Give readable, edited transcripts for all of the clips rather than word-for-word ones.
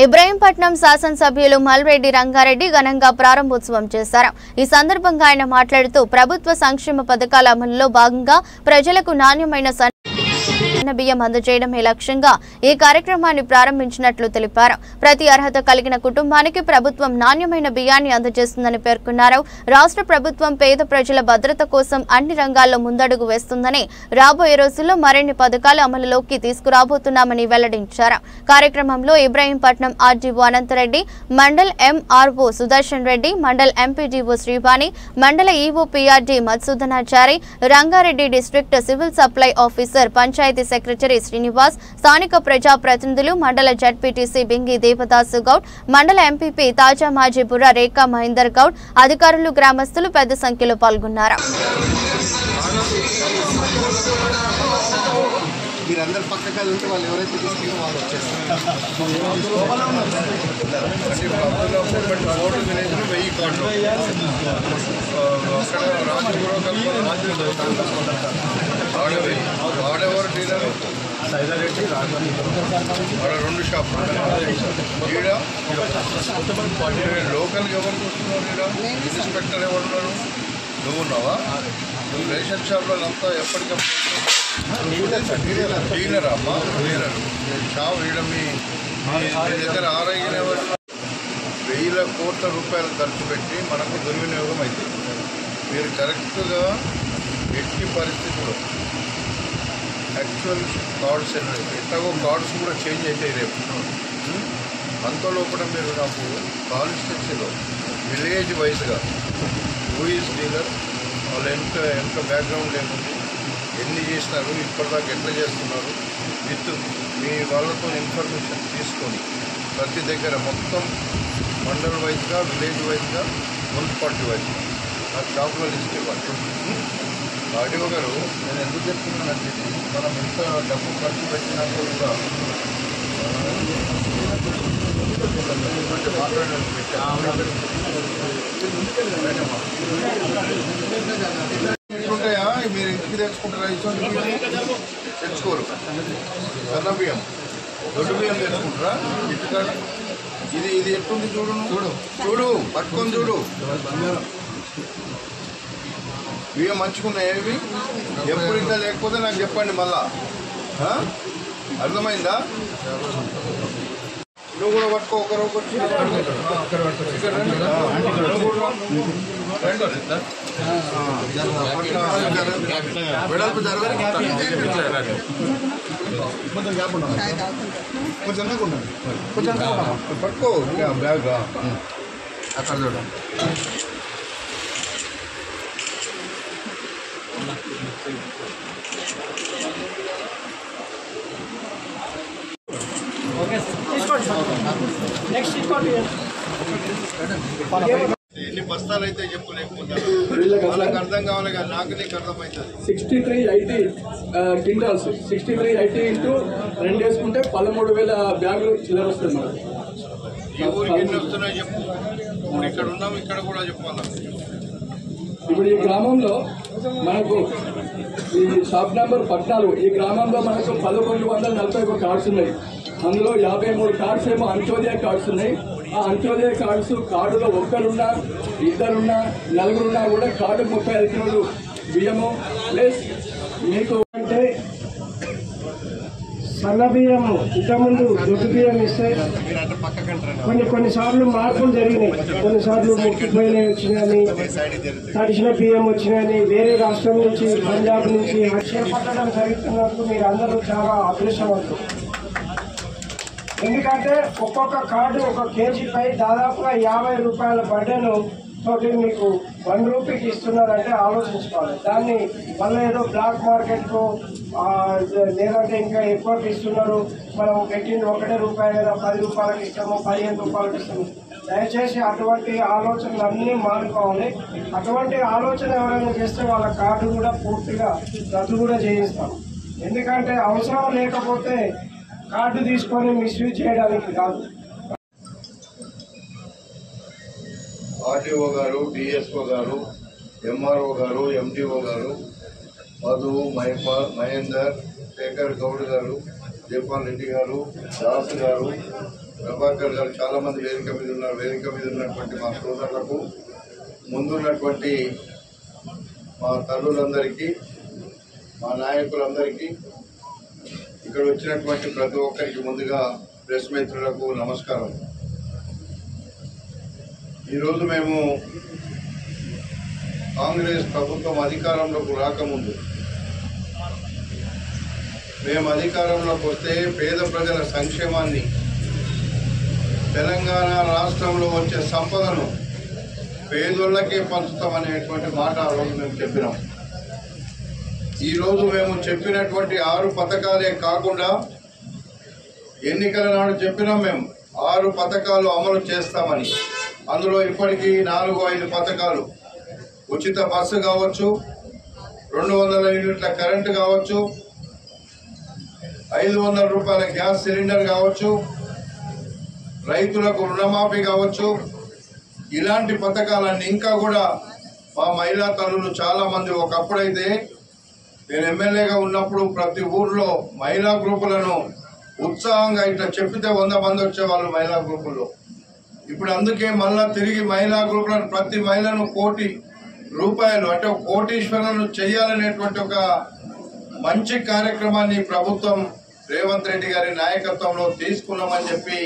ఇబ్రహీంపట్నం శాసనసభ్యులు మల్రెడ్డి రంగారెడ్డి ఘనంగా ప్రారంభోత్సవం చేశారు. ఈ సందర్భంగా ఆయన మాట్లాడుతూ ప్రభుత్వ సంక్షేమ పథకాల అమలులో భాగంగా ప్రజలకు నాణ్యమైన బియ్యం అందజేయడమే లక్ష్యంగా ఈ కార్యక్రమాన్ని ప్రారంభించినట్లు తెలిపారు. ప్రతి అర్హత కలిగిన కుటుంబానికి ప్రభుత్వం నాణ్యమైన బియ్యాన్ని అందజేస్తుందని పేర్కొన్నారు. రాష్ట్ర ప్రభుత్వం పేద ప్రజల భద్రత కోసం అన్ని రంగాల్లో ముందడుగు వేస్తుందని, రాబోయే రోజుల్లో మరిన్ని పథకాలు అమలులోకి తీసుకురాబోతున్నామని వెల్లడించారు. కార్యక్రమంలో Ibrahimpatnam RDO Ananthareddy, mandal MRO Sudarshan Reddy, mandal MPDO Srivani, మండల EO PRD Madhusudanachari, Rangareddy district civil supply officer, panchayat secretary Srinivas, స్థానిక ప్రజా ప్రతినిధులు, మండల జడ్పీటీసీ బింగి దేవదాసు గౌడ్, మండల ఎంపీపీ తాజా మాజీ బుర్రా రేఖా మహేందర్ గౌడ్, అధికారులు, గ్రామస్తులు పెద్ద సంఖ్యలో పాల్గొన్నారు. మీరందరూ పక్కగా ఉంటే వాళ్ళు ఎవరైతే తీసుకున్నారో వాళ్ళు వచ్చేస్తారు. వాడెవరు డీలర్ సైదారెడ్డి రెండు షాపులు లోకల్కి ఎవరు చూస్తున్నారు? ఇన్స్పెక్టర్ ఎవరున్నారు? నువ్వు ఉన్నావా? నువ్వు రేషన్ షాప్లో అంతా ఎప్పటికప్పుడు డీలర్ అమ్మా, డీలర్ షాప్ ఈడ మీ దగ్గర ఆరోగ్యం ఎవరు? 1000 కోట్ల రూపాయలు ఖర్చు పెట్టి మనకు దుర్వినియోగం అవుతుంది. మీరు కరెక్ట్గా ఎట్టి పరిస్థితుల్లో యాక్చువల్ కార్డ్స్ ఎట్లాగో కార్డ్స్ కూడా చేంజ్ అవుతాయి రేపు. అంతలో కూడా మీరు నాకు కాన్స్టిట్యున్సీలో విలేజ్ వైజ్గా హూ ఈజ్ డీలర్, వాళ్ళు ఎంత బ్యాక్గ్రౌండ్ ఏముంది, ఎన్ని చేసినారు, ఇప్పటిదాకా ఎట్లా చేస్తున్నారు, విత్ మీ వాళ్ళతో ఇన్ఫర్మేషన్ తీసుకొని ప్రతి దగ్గర మొత్తం మండల్ వైజ్గా, విలేజ్ వైజ్గా, మున్సిపాలిటీ వైజ్గా ఆ షాపులో లిస్ట్ ఇవ్వాలి. ఆర్డీఓ గారు, నేను ఎందుకు చెప్తున్నానంటే మనం ఎంత డబ్బు ఖర్చు పెట్టినాక కూడా ఉంటాయా? మీరు ఇంటికి తెచ్చుకుంటారా? తెచ్చుకోరు. సన్న బియ్యం, దొడ్డు బియ్యం తెచ్చుకుంటారా ఇంటికాడ? ఇది ఎట్టుంది చూడు, చూడు పట్టుకొని చూడు. బియ్యం మంచుకున్నాయి ఏవి? ఎప్పుడు ఇంకా లేకపోతే నాకు చెప్పండి మళ్ళా. అర్థమైందా? నువ్వు కూడా పట్టుకో. ఒకరు వెడల్పు కొంచెం పట్టుకో బ్యాగ్ అక్కడ చూడండి. ఎన్ని బస్తాలు అయితే చెప్పు, లేకపోతే వాళ్ళకి అర్థం కావాలి కదా, నాకు నీకు అర్థమవుతుంది. 6380 క్వింటాల్స్, 6380 ఇంటూ 2 వేసుకుంటే 13,000 బ్యాగులు చిల్లర వస్తుంది మనకు. ఈ ఊరికి ఎన్ని వస్తున్నాయి చెప్పు. ఇప్పుడు ఇక్కడ ఉన్నాం, ఇక్కడ కూడా చెప్పాలా. ఇప్పుడు ఈ గ్రామంలో మనకు ఈ షాప్ నెంబర్ 14, ఈ గ్రామంలో మనకు 1141 కార్డ్స్ ఉన్నాయి. అందులో 53 కార్డ్స్ ఏమో అంత్యోదయ కార్డ్స్ ఉన్నాయి. ఆ అంత్యోదయ కార్డులో ఒక్కరున్నా, ఇద్దరున్నా, నలుగురున్నా కూడా కార్డు 35 కిలోలు బియ్యము ప్లస్ మీకు అంటే సన్న బియ్యము ఇంతకుముందు దొడ్డు బియ్యం ఇస్తే కొన్నిసార్లు మార్పులు జరిగినాయి. కొన్నిసార్లు ముక్కిపోయినవి వచ్చినాయని, తడిసిన బియ్యం వచ్చినాయని, వేరే రాష్ట్రం నుంచి, పంజాబ్ నుంచి చేపట్టడం జరుగుతున్నప్పుడు మీరు అందరూ చాలా అదృష్టవంతులు. ఎందుకంటే ఒక్కొక్క కార్డు 1 కేజీపై దాదాపుగా 50 రూపాయల బడ్డను తోటి మీకు 1 రూపీకి ఇస్తున్నారంటే ఆలోచించుకోవాలి. దాన్ని మళ్ళీ ఏదో బ్లాక్ మార్కెట్కు లేదంటే ఇంకా ఎక్కువకి ఇస్తున్నారు, మనం పెట్టింది 1 రూపాయి లేదా 10 రూపాయలకి ఇస్తాము, 15 రూపాయలకి ఇస్తాము. దయచేసి అటువంటి ఆలోచనలు అన్నీ మానుకోవాలి. అటువంటి ఆలోచన ఎవరైనా చేస్తే వాళ్ళ కార్డు కూడా పూర్తిగా రద్దు కూడా చేయిస్తాం. ఎందుకంటే అవసరం లేకపోతే కార్డు తీసుకొని మిస్యూజ్ చేయడానికి కాదు. ఆర్డీఓ గారు, డిఎస్ఓ గారు, ఎంఆర్ఓ గారు, ఎండిఓ గారు, మధు, మహేందర్, శేఖర్ గౌడ్ గారు, జయపాల్ రెడ్డి గారు, దాస్ గారు, ప్రభాకర్ గారు చాలామంది వేదిక మీద ఉన్నారు. వేదిక మీద ఉన్నటువంటి మా సోదరులకు, ముందున్నటువంటి మా తల్లులందరికీ, మా నాయకులందరికీ, ఇక్కడ వచ్చినటువంటి ప్రతి ఒక్కరికి ముందుగా ప్రెస్ మిత్రులకు నమస్కారం. ఈరోజు మేము కాంగ్రెస్ ప్రభుత్వం అధికారంలోకి రాకముందు మేము అధికారంలోకి వస్తే పేద ప్రజల సంక్షేమాన్ని, తెలంగాణ రాష్ట్రంలో వచ్చే సంపదను పేదోళ్ళకే పంచుతామనేటువంటి మాట ఆ రోజు మేము చెప్పినాం. ఈరోజు మేము చెప్పినటువంటి 6 పథకాలే కాకుండా ఎన్నికల నాడు చెప్పినాం మేము 6 పథకాలు అమలు చేస్తామని. అందులో ఇప్పటికీ 4-5 పథకాలు, ఉచిత బస్సు కావచ్చు, 200 యూనిట్ల కరెంటు కావచ్చు, 500 రూపాయల గ్యాస్ సిలిండర్ కావచ్చు, రైతులకు రుణమాఫీ కావచ్చు, ఇలాంటి పథకాలన్నీ ఇంకా కూడా మా మహిళా తల్లులు చాలా మంది, ఒకప్పుడైతే నేను ఎమ్మెల్యేగా ఉన్నప్పుడు ప్రతి ఊర్లో మహిళా గ్రూపులను ఉత్సాహంగా ఇట్లా చెప్పితే 100 మంది వచ్చేవాళ్ళు మహిళా గ్రూపుల్లో. ఇప్పుడు అందుకే మళ్ళా తిరిగి మహిళా గ్రూపులను, ప్రతి మహిళను 1 కోటి రూపాయలు అంటే కోటీశ్వరులను చేయాలనేటువంటి ఒక మంచి కార్యక్రమాన్ని ప్రభుత్వం రేవంత్ రెడ్డి గారి నాయకత్వంలో తీసుకున్నామని చెప్పి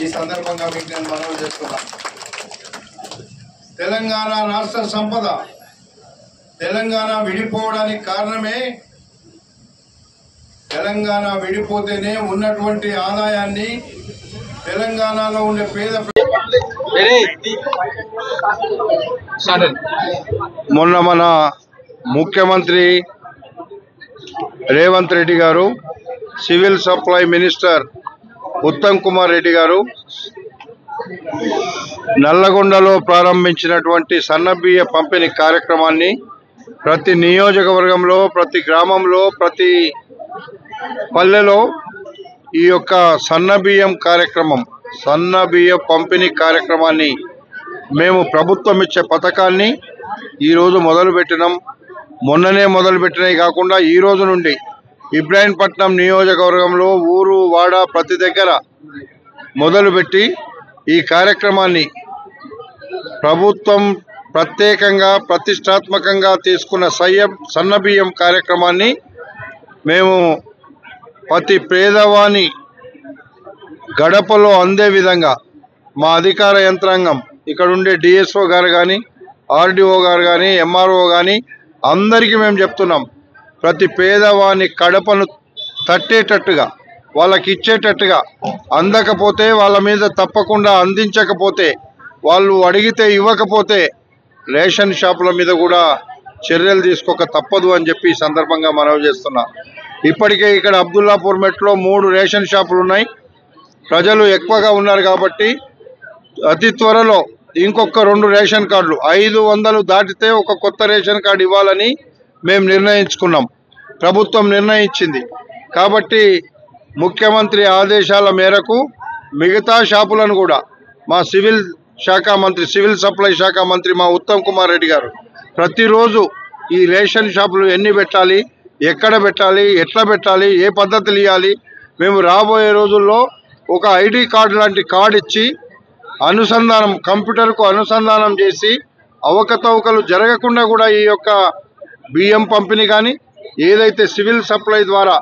ఈ సందర్భంగా మీకు నేను మనవి చేస్తున్నాను. తెలంగాణ రాష్ట్ర సంపద, తెలంగాణ విడిపోవడానికి కారణమే, తెలంగాణ విడిపోతేనే ఉన్నటువంటి ఆదాయాన్ని తెలంగాణలో ఉండే పేద మొన్న మన ముఖ్యమంత్రి రేవంత్ రెడ్డి గారు, civil supply minister Uttam Kumar Reddy గారు నల్లగొండలో ప్రారంభించినటువంటి సన్నబియ్య పంపిణీ కార్యక్రమాన్ని ప్రతి నియోజకవర్గంలో, ప్రతి గ్రామంలో, ప్రతి పల్లెలో ఈ యొక్క సన్నబియ్యం కార్యక్రమం, సన్నబియ్య పంపిణీ కార్యక్రమాన్ని మేము ప్రభుత్వం ఇచ్చే పథకాన్ని ఈరోజు మొదలుపెట్టినాం. మొన్ననే మొదలుపెట్టినవి కాకుండా ఈ రోజు నుండి ఇబ్రాహీంపట్నం నియోజకవర్గంలో ఊరు వాడ ప్రతి దగ్గర మొదలుపెట్టి ఈ కార్యక్రమాన్ని ప్రభుత్వం ప్రత్యేకంగా ప్రతిష్టాత్మకంగా తీసుకున్న సన్నబియ్యం కార్యక్రమాన్ని మేము ప్రతి పేదవాని గడపలో అందే విధంగా మా అధికార యంత్రాంగం, ఇక్కడ ఉండే డిఎస్ఓ గారు కానీ, ఆర్డీఓ గారు కానీ, ఎంఆర్ఓ కానీ అందరికీ మేము చెప్తున్నాం, ప్రతి పేదవాని కడపను తట్టేటట్టుగా, వాళ్ళకి ఇచ్చేటట్టుగా, అందకపోతే వాళ్ళ మీద తప్పకుండా అందించకపోతే, వాళ్ళు అడిగితే ఇవ్వకపోతే రేషన్ షాపుల మీద కూడా చర్యలు తీసుకోక తప్పదు అని చెప్పి ఈ సందర్భంగా మనవి చేస్తున్నా. ఇప్పటికే ఇక్కడ అబ్దుల్లాపూర్ మెట్లో 3 రేషన్ షాపులు ఉన్నాయి. ప్రజలు ఎక్కువగా ఉన్నారు కాబట్టి అతి త్వరలో ఇంకొక 2 రేషన్ కార్డులు, 500 దాటితే ఒక కొత్త రేషన్ కార్డు ఇవ్వాలని మేము నిర్ణయించుకున్నాం. ప్రభుత్వం నిర్ణయించింది కాబట్టి ముఖ్యమంత్రి ఆదేశాల మేరకు మిగతా షాపులను కూడా మా సివిల్ సప్లై శాఖ మంత్రి మా ఉత్తమ్ కుమార్ రెడ్డి గారు ప్రతిరోజు ఈ రేషన్ షాపులు ఎన్ని పెట్టాలి, ఎక్కడ పెట్టాలి, ఎట్లా పెట్టాలి, ఏ పద్ధతులు ఇవ్వాలి, మేము రాబోయే రోజుల్లో ఒక ఐడి కార్డు లాంటి కార్డు ఇచ్చి అనుసంధానం, కంప్యూటర్కు అనుసంధానం చేసి అవకతవకలు జరగకుండా కూడా ఈ యొక్క బియ్యం పంపిణీ కానీ, ఏదైతే సివిల్ సప్లై ద్వారా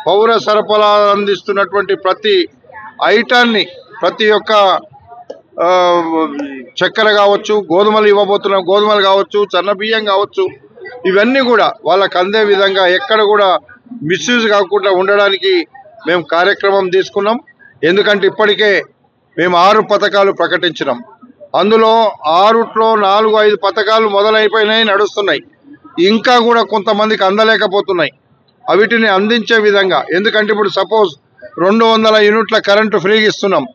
పౌర సరఫరా అందిస్తున్నటువంటి ప్రతి ఐటాన్ని, ప్రతి ఒక్క చక్కెర కావచ్చు, గోధుమలు ఇవ్వబోతున్న గోధుమలు కావచ్చు, సన్న బియ్యం కావచ్చు, ఇవన్నీ కూడా వాళ్ళకు అందే విధంగా ఎక్కడ కూడా మిస్యూజ్ కాకుండా ఉండడానికి మేము కార్యక్రమం తీసుకున్నాం. ఎందుకంటే ఇప్పటికే మేము 6 పథకాలు ప్రకటించినాం. అందులో 6లో 4-5 పథకాలు మొదలైపోయినాయి, నడుస్తున్నాయి. ఇంకా కూడా కొంతమందికి అందలేకపోతున్నాయి. వీటిని అందించే విధంగా, ఎందుకంటే ఇప్పుడు సపోజ్ 200 యూనిట్ల కరెంటు ఫ్రీగా ఇస్తున్నాం.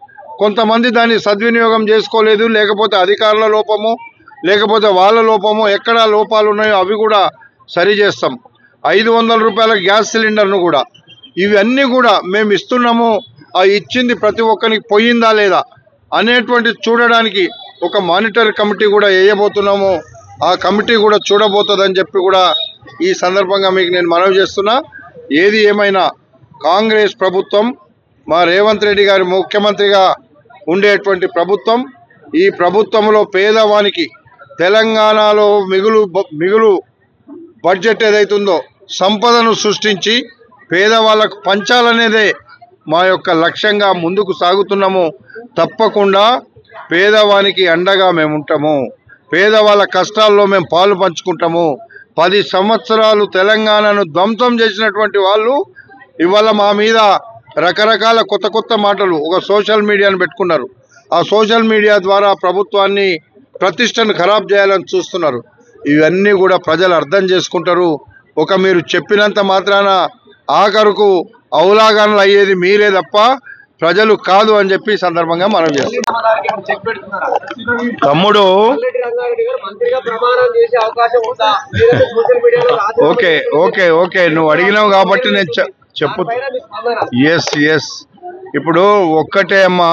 కొంతమంది దాన్ని సద్వినియోగం చేసుకోలేదు, లేకపోతే అధికారుల లోపము, లేకపోతే వాళ్ళ లోపము, ఎక్కడ లోపాలు ఉన్నాయో అవి కూడా సరి చేస్తాం. 500 రూపాయల గ్యాస్ సిలిండర్ను కూడా, ఇవన్నీ కూడా మేము ఇస్తున్నాము. ఇచ్చింది ప్రతి ఒక్కరికి పోయిందా లేదా అనేటువంటి చూడడానికి ఒక మానిటర్ కమిటీ కూడా వేయబోతున్నాము. ఆ కమిటీ కూడా చూడబోతుందని చెప్పి కూడా ఈ సందర్భంగా మీకు నేను మనవి చేస్తున్నా. ఏది ఏమైనా కాంగ్రెస్ ప్రభుత్వం మా రేవంత్ రెడ్డి గారి ముఖ్యమంత్రిగా ఉండేటువంటి ప్రభుత్వం. ఈ ప్రభుత్వంలో పేదవానికి తెలంగాణలో మిగులు బడ్జెట్ ఏదైతుందో సంపదను సృష్టించి పేదవాళ్ళకు పంచాలనేదే మా యొక్క లక్ష్యంగా ముందుకు సాగుతున్నాము. తప్పకుండా పేదవానికి అండగా మేము ఉంటాము. పేదవాళ్ళ కష్టాల్లో మేము పాలు పంచుకుంటాము. 10 సంవత్సరాలు తెలంగాణను ధ్వంసం చేసినటువంటి వాళ్ళు ఇవాళ మా మీద రకరకాల కొత్త మాటలు ఒక సోషల్ మీడియాను పెట్టుకున్నారు. ఆ సోషల్ మీడియా ద్వారా ప్రభుత్వాన్ని ప్రతిష్టను ఖరాబ్ చేయాలని చూస్తున్నారు. ఇవన్నీ కూడా ప్రజలు అర్థం చేసుకుంటారు. ఒక మీరు చెప్పినంత మాత్రాన ఆఖరుకు అవలాగనలు అయ్యేది మీరే తప్ప ప్రజలు కాదు అని చెప్పి సందర్భంగా మనం చేస్తాం. తమ్ముడు ఓకే ఓకే ఓకే నువ్వు అడిగినావు కాబట్టి నేను చెప్పు. ఎస్ ఇప్పుడు ఒక్కటే అమ్మా,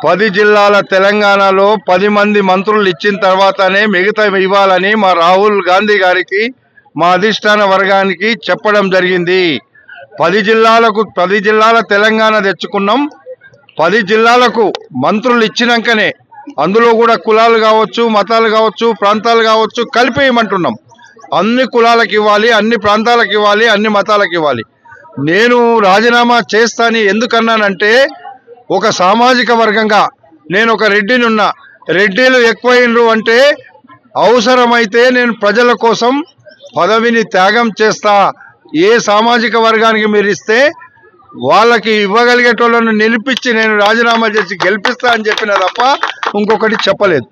10 జిల్లాల తెలంగాణలో 10 మంది మంత్రులు ఇచ్చిన తర్వాతనే మిగతా ఇవ్వాలని మా రాహుల్ గాంధీ గారికి మా అధిష్టాన వర్గానికి చెప్పడం జరిగింది. 10 జిల్లాల తెలంగాణ తెచ్చుకున్నాం. 10 జిల్లాలకు మంత్రులు ఇచ్చినాకనే అందులో కూడా కులాలు కావచ్చు, మతాలు కావచ్చు, ప్రాంతాలు కావచ్చు కలిపేయమంటున్నాం. అన్ని కులాలకు ఇవ్వాలి, అన్ని ప్రాంతాలకు ఇవ్వాలి, అన్ని మతాలకు ఇవ్వాలి. నేను రాజీనామా చేస్తాను ఎందుకన్నానంటే ఒక సామాజిక వర్గంగా నేను ఒక రెడ్డినున్నా, రెడ్డిలు ఎక్కువైనరు అంటే అవసరమైతే నేను ప్రజల కోసం పదవిని త్యాగం చేస్తా. ఏ సామాజిక వర్గానికి మీరు ఇస్తే వాళ్ళకి ఇవ్వగలిగేటోళ్ళను నిలిపించి నేను రాజీనామా చేసి గెలిపిస్తా అని చెప్పిన తప్ప ఇంకొకటి చెప్పలేదు.